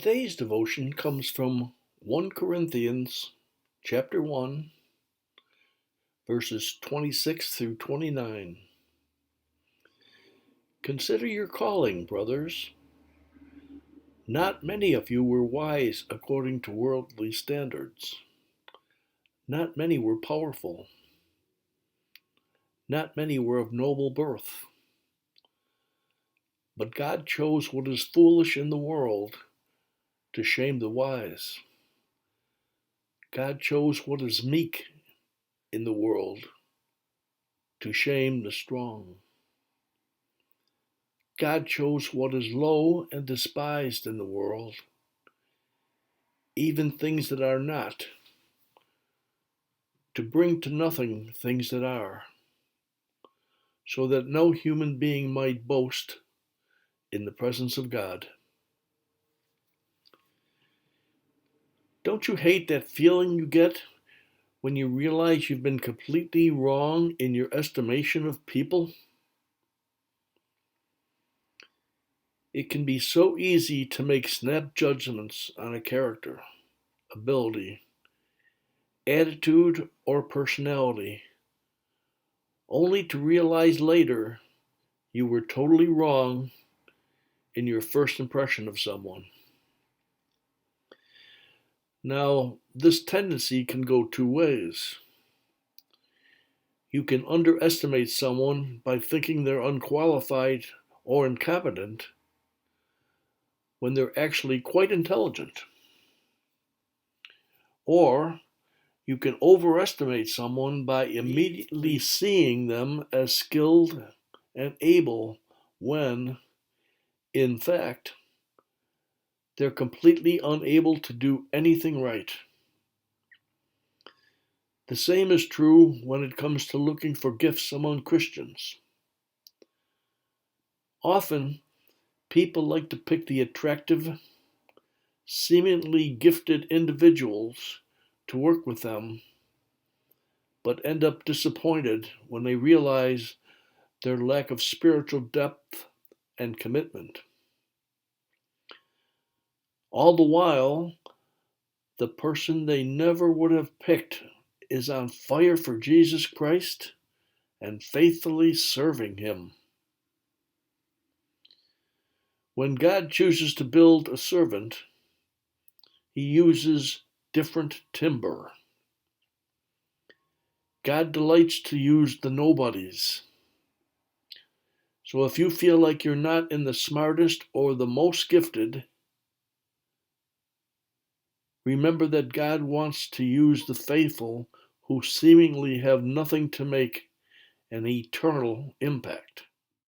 Today's devotion comes from 1 Corinthians chapter 1, verses 26 through 29. Consider your calling, brothers. Not many of you were wise according to worldly standards. Not many were powerful. Not many were of noble birth. But God chose what is foolish in the world to shame the wise. God chose what is meek in the world to shame the strong. God chose what is low and despised in the world, even things that are not, to bring to nothing things that are, so that no human being might boast in the presence of God. Don't you hate that feeling you get when you realize you've been completely wrong in your estimation of people? It can be so easy to make snap judgments on a character, ability, attitude, or personality, only to realize later you were totally wrong in your first impression of someone. Now, this tendency can go two ways. You can underestimate someone by thinking they're unqualified or incompetent when they're actually quite intelligent. Or you can overestimate someone by immediately seeing them as skilled and able when, in fact, they're completely unable to do anything right. The same is true when it comes to looking for gifts among Christians. Often, people like to pick the attractive, seemingly gifted individuals to work with them, but end up disappointed when they realize their lack of spiritual depth and commitment. All the while, the person they never would have picked is on fire for Jesus Christ and faithfully serving Him. When God chooses to build a servant, He uses different timber. God delights to use the nobodies. So if you feel like you're not in the smartest or the most gifted, remember that God wants to use the faithful who seemingly have nothing to make an eternal impact.